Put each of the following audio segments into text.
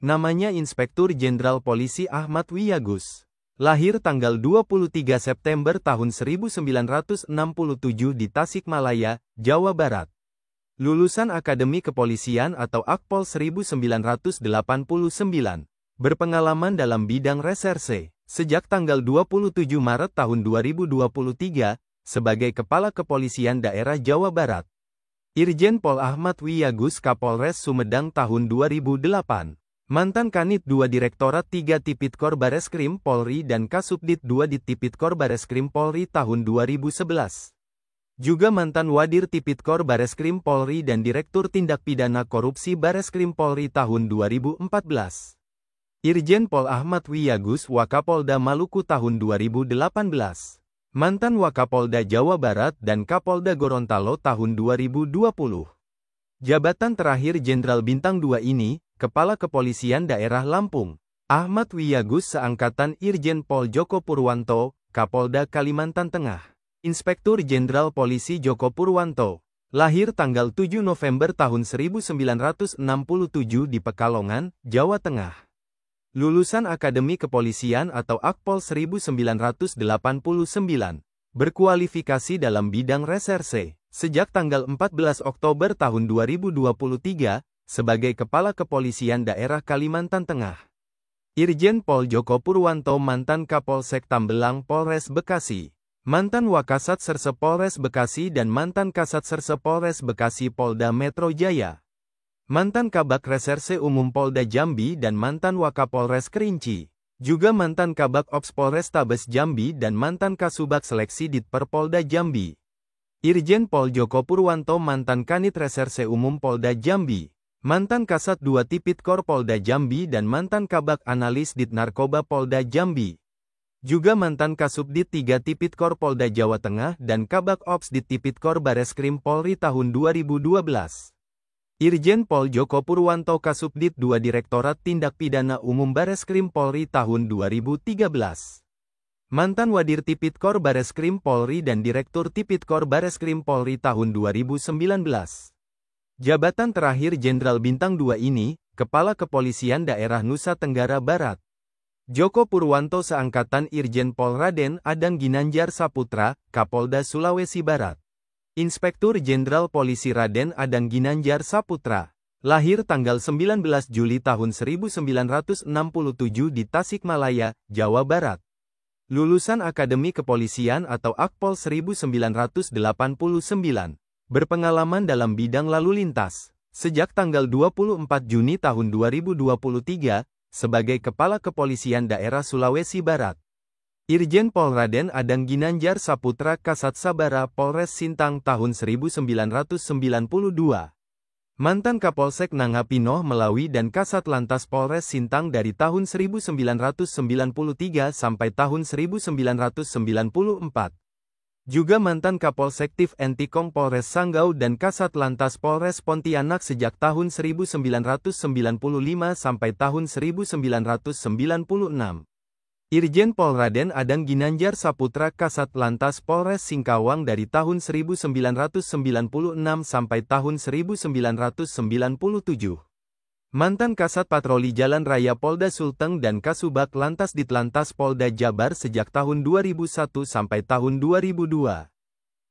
Namanya Inspektur Jenderal Polisi Ahmad Wiyagus. Lahir tanggal 23 September tahun 1967 di Tasikmalaya, Jawa Barat. Lulusan Akademi Kepolisian atau Akpol 1989. Berpengalaman dalam bidang reserse. Sejak tanggal 27 Maret tahun 2023, sebagai Kepala Kepolisian Daerah Jawa Barat. Irjen Pol Ahmad Wiyagus Kapolres Sumedang tahun 2008. Mantan Kanit 2 Direktorat 3 Tipikor Bareskrim Polri dan Kasubdit 2 di Tipikor Bareskrim Polri tahun 2011. Juga mantan Wadir Tipikor Bareskrim Polri dan Direktur Tindak Pidana Korupsi Bareskrim Polri tahun 2014. Irjen Pol Ahmad Wiyagus Wakapolda Maluku tahun 2018. Mantan Wakapolda Jawa Barat dan Kapolda Gorontalo tahun 2020. Jabatan terakhir Jenderal Bintang 2 ini, Kepala Kepolisian Daerah Lampung, Ahmad Wiyagus seangkatan Irjen Pol Joko Purwanto, Kapolda Kalimantan Tengah. Inspektur Jenderal Polisi Joko Purwanto, lahir tanggal 7 November tahun 1967 di Pekalongan, Jawa Tengah. Lulusan Akademi Kepolisian atau Akpol 1989. Berkualifikasi dalam bidang reserse. Sejak tanggal 14 Oktober tahun 2023, sebagai Kepala Kepolisian Daerah Kalimantan Tengah. Irjen Pol Joko Purwanto mantan Kapolsek Tambelang Polres Bekasi. Mantan Wakasat Serse Polres Bekasi dan mantan Kasat Serse Polres Bekasi Polda Metro Jaya. Mantan Kabak Reserse Umum Polda Jambi dan mantan Wakapolres Kerinci. Juga mantan Kabak Ops Polrestabes Jambi dan mantan Kasubag Seleksi Ditper Polda Jambi. Irjen Pol Joko Purwanto mantan Kanit Reserse Umum Polda Jambi. Mantan Kasat 2 Tipikor Polda Jambi dan mantan Kabak Analis Dit Narkoba Polda Jambi. Juga mantan Kasubdit 3 Tipikor Polda Jawa Tengah dan Kabak Ops Dit Tipikor Bareskrim Polri tahun 2012. Irjen Pol Joko Purwanto Kasubdit 2 Direktorat Tindak Pidana Umum Bareskrim Polri tahun 2013. Mantan Wadir Tipikor Bareskrim Polri dan Direktur Tipikor Bareskrim Polri tahun 2019. Jabatan terakhir Jenderal Bintang 2 ini, Kepala Kepolisian Daerah Nusa Tenggara Barat. Joko Purwanto seangkatan Irjen Pol Raden Adang Ginanjar Saputra, Kapolda Sulawesi Barat. Inspektur Jenderal Polisi Raden Adang Ginanjar Saputra. Lahir tanggal 19 Juli tahun 1967 di Tasikmalaya, Jawa Barat. Lulusan Akademi Kepolisian atau Akpol 1989. Berpengalaman dalam bidang lalu lintas. Sejak tanggal 24 Juni tahun 2023, sebagai Kepala Kepolisian Daerah Sulawesi Barat. Irjen Pol Raden Adang Ginanjar Saputra Kasat Sabara Polres Sintang tahun 1992. Mantan Kapolsek Nangapinoh Melawi dan Kasat Lantas Polres Sintang dari tahun 1993 sampai tahun 1994. Juga mantan Kapolsektif Entikong Polres Sanggau dan Kasat Lantas Polres Pontianak sejak tahun 1995 sampai tahun 1996. Irjen Pol Raden Adang Ginanjar Saputra Kasat Lantas Polres Singkawang dari tahun 1996 sampai tahun 1997. Mantan Kasat Patroli Jalan Raya Polda Sulteng dan Kasubag Lantas Ditlantas Polda Jabar sejak tahun 2001 sampai tahun 2002.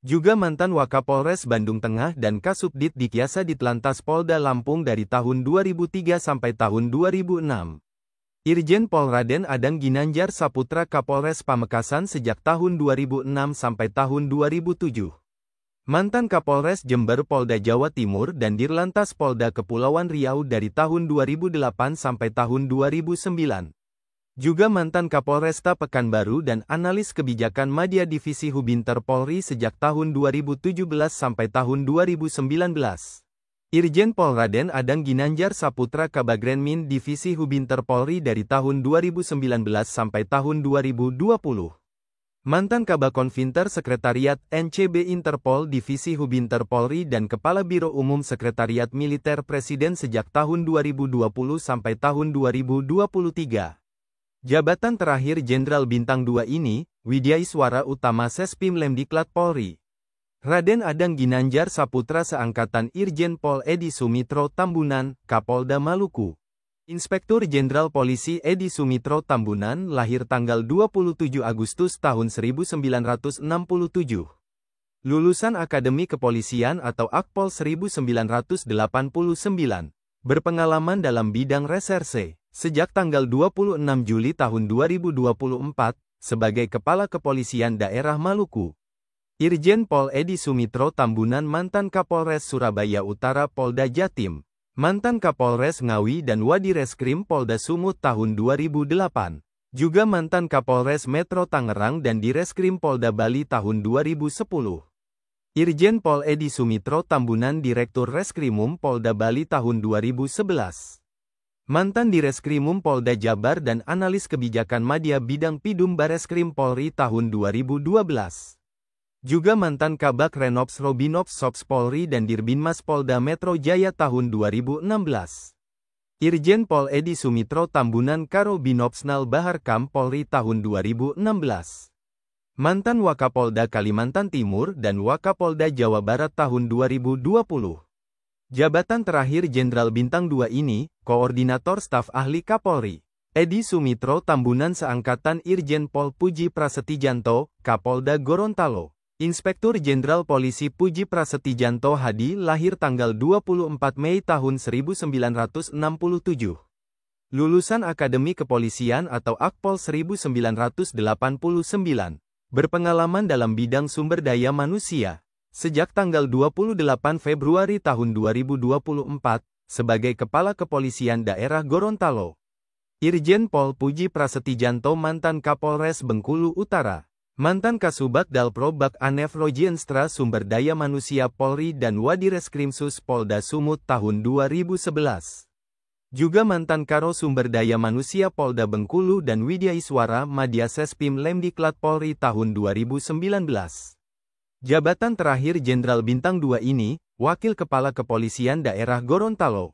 Juga mantan Wakapolres Bandung Tengah dan Kasubdit Dikyasa Ditlantas Polda Lampung dari tahun 2003 sampai tahun 2006. Irjen Pol Raden Adang Ginanjar Saputra Kapolres Pamekasan sejak tahun 2006 sampai tahun 2007. Mantan Kapolres Jember Polda Jawa Timur dan Dirlantas Polda Kepulauan Riau dari tahun 2008 sampai tahun 2009. Juga mantan Kapolresta Pekanbaru dan analis kebijakan Madya Divisi Hubinter Polri sejak tahun 2017 sampai tahun 2019. Irjen Pol Raden Adang Ginanjar Saputra Kabagrenmin Divisi Hubinter Polri dari tahun 2019 sampai tahun 2020. Mantan Kabakonvinter Sekretariat NCB Interpol Divisi Hubinter Polri dan Kepala Biro Umum Sekretariat Militer Presiden sejak tahun 2020 sampai tahun 2023. Jabatan terakhir Jenderal Bintang 2 ini, Widyaiswara Utama Sespim Lemdiklat Polri. Raden Adang Ginanjar Saputra seangkatan Irjen Pol Edi Sumitro Tambunan, Kapolda Maluku. Inspektur Jenderal Polisi Edi Sumitro Tambunan lahir tanggal 27 Agustus tahun 1967. Lulusan Akademi Kepolisian atau Akpol 1989. Berpengalaman dalam bidang reserse. Sejak tanggal 26 Juli tahun 2024, sebagai Kepala Kepolisian Daerah Maluku. Irjen Pol Edi Sumitro Tambunan mantan Kapolres Surabaya Utara Polda Jatim. Mantan Kapolres Ngawi dan Wadireskrim Polda Sumut tahun 2008. Juga mantan Kapolres Metro Tangerang dan Direskrim Polda Bali tahun 2010. Irjen Pol Edi Sumitro Tambunan Direktur Reskrimum Polda Bali tahun 2011. Mantan Direskrimum Polda Jabar dan Analis Kebijakan Madya Bidang Pidum Bareskrim Polri tahun 2012. Juga mantan Kabak Renops Robinops Sops Polri dan Dirbinmas Polda Metro Jaya tahun 2016. Irjen Pol Edi Sumitro Tambunan Karo Binopsnal Bahar Kam Polri tahun 2016. Mantan Wakapolda Kalimantan Timur dan Wakapolda Jawa Barat tahun 2020. Jabatan terakhir Jenderal Bintang 2 ini, Koordinator Staf Ahli Kapolri. Edi Sumitro Tambunan seangkatan Irjen Pol Puji Prasetyanto, Kapolda Gorontalo. Inspektur Jenderal Polisi Puji Prasetyanto Hadi lahir tanggal 24 Mei tahun 1967. Lulusan Akademi Kepolisian atau Akpol 1989. Berpengalaman dalam bidang sumber daya manusia. Sejak tanggal 28 Februari tahun 2024, sebagai Kepala Kepolisian Daerah Gorontalo. Irjen Pol Puji Prasetyanto mantan Kapolres Bengkulu Utara. Mantan Kasubag Dalprobak Anef Rojienstra Sumber Daya Manusia Polri dan Wadireskrimsus Polda Sumut tahun 2011. Juga mantan Karo Sumber Daya Manusia Polda Bengkulu dan Widya Iswara Madya Sespim Lemdiklat Polri tahun 2019. Jabatan terakhir Jenderal Bintang 2 ini, Wakil Kepala Kepolisian Daerah Gorontalo.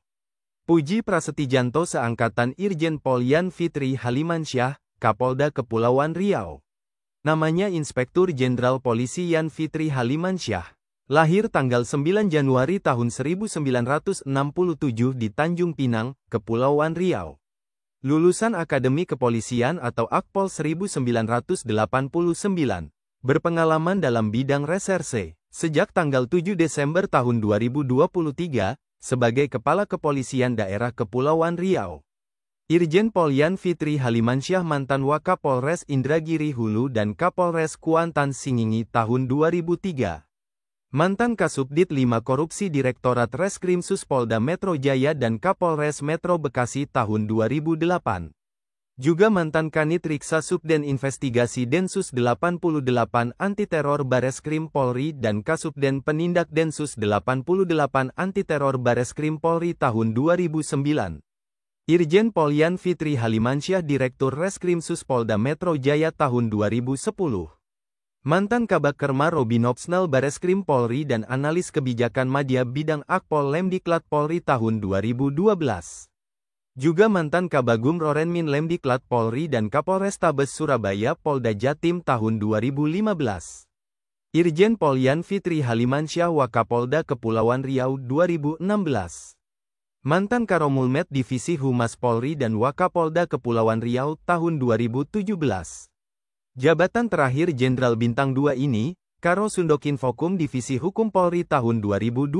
Puji Prasetyanto seangkatan Irjen Pol Yan Fitri Halimansyah, Kapolda Kepulauan Riau. Namanya Inspektur Jenderal Polisi Yan Fitri Halimansyah. Lahir tanggal 9 Januari tahun 1967 di Tanjung Pinang, Kepulauan Riau. Lulusan Akademi Kepolisian atau Akpol 1989. Berpengalaman dalam bidang reserse. Sejak tanggal 7 Desember tahun 2023, sebagai Kepala Kepolisian Daerah Kepulauan Riau. Irjen Pol Yan Fitri Halimansyah mantan Wakapolres Indragiri Hulu dan Kapolres Kuantan Singingi tahun 2003. Mantan Kasubdit 5 Korupsi Direktorat Reskrimsus Polda Metro Jaya dan Kapolres Metro Bekasi tahun 2008. Juga mantan Kanit Riksa Subden Investigasi Densus 88 Anti Teror Bareskrim Polri dan Kasubden Penindak Densus 88 Anti Teror Bareskrim Polri tahun 2009. Irjen Pol Yan Fitri Halimansyah Direktur Reskrimsus Polda Metro Jaya tahun 2010. Mantan Kabak Kerma Robinopsnal Bareskrim Polri dan Analis Kebijakan Madya Bidang Akpol Lemdiklat Polri tahun 2012. Juga mantan Kabagum Rorenmin Lemdiklat Polri dan Kapolrestabes Surabaya Polda Jatim tahun 2015. Irjen Pol Yan Fitri Halimansyah Wakapolda Kepulauan Riau 2016. Mantan Karomulmet Divisi Humas Polri dan Wakapolda Kepulauan Riau tahun 2017. Jabatan terakhir Jenderal Bintang 2 ini, Karo Sundokinfokum Divisi Hukum Polri tahun 2020.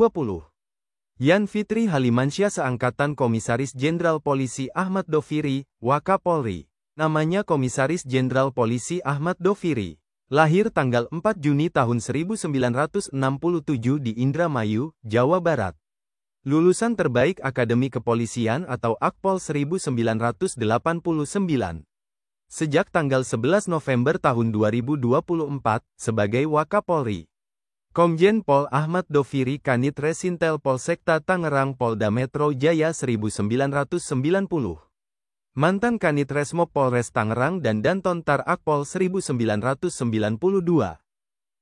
Yan Fitri Halimansyah seangkatan Komisaris Jenderal Polisi Ahmad Doviri, Wakapolri. Namanya Komisaris Jenderal Polisi Ahmad Doviri. Lahir tanggal 4 Juni tahun 1967 di Indramayu, Jawa Barat. Lulusan terbaik Akademi Kepolisian atau Akpol 1989. Sejak tanggal 11 November tahun 2024, sebagai Wakapolri. Komjen Pol Ahmad Doviri Kanit Resintel Polsekta Tangerang Polda Metro Jaya 1990. Mantan Kanit Resmob Polres Tangerang dan Dantontar Akpol 1992.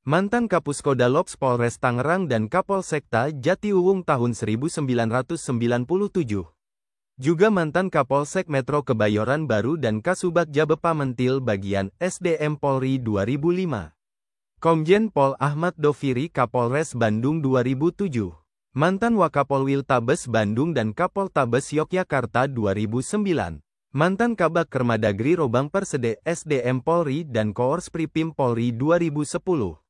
Mantan Kapuskoda Lops Polres Tangerang dan Kapolsekta Jatiuwung tahun 1997. Juga mantan Kapolsek Metro Kebayoran Baru dan Kasubag Jabepa Mentil Bagian SDM Polri 2005. Komjen Pol Ahmad Doviri Kapolres Bandung 2007. Mantan Wakapolwil-Tabes Bandung dan Kapoltabes Yogyakarta 2009. Mantan Kabak Kermadagri Robang Persede SDM Polri dan Koors Pripim Polri 2010.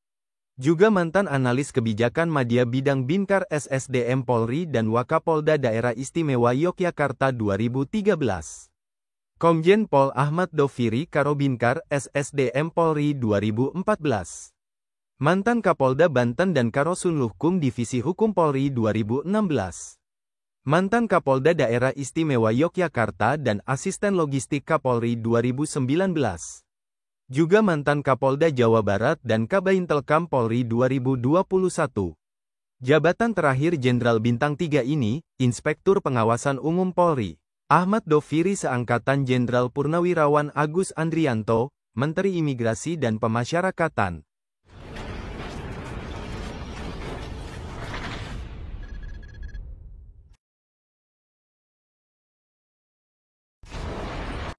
Juga mantan analis kebijakan Madya Bidang Binkar SSDM Polri dan Wakapolda Daerah Istimewa Yogyakarta 2013. Komjen Pol Ahmad Doviri Karobinkar SSDM Polri 2014. Mantan Kapolda Banten dan Karosunluhkum Divisi Hukum Polri 2016. Mantan Kapolda Daerah Istimewa Yogyakarta dan Asisten Logistik Kapolri 2019. Juga mantan Kapolda Jawa Barat dan Kabintelkam Polri 2021. Jabatan terakhir Jenderal Bintang 3 ini, Inspektur Pengawasan Umum Polri, Ahmad Doviri seangkatan Jenderal Purnawirawan Agus Andrianto, Menteri Imigrasi dan Pemasyarakatan,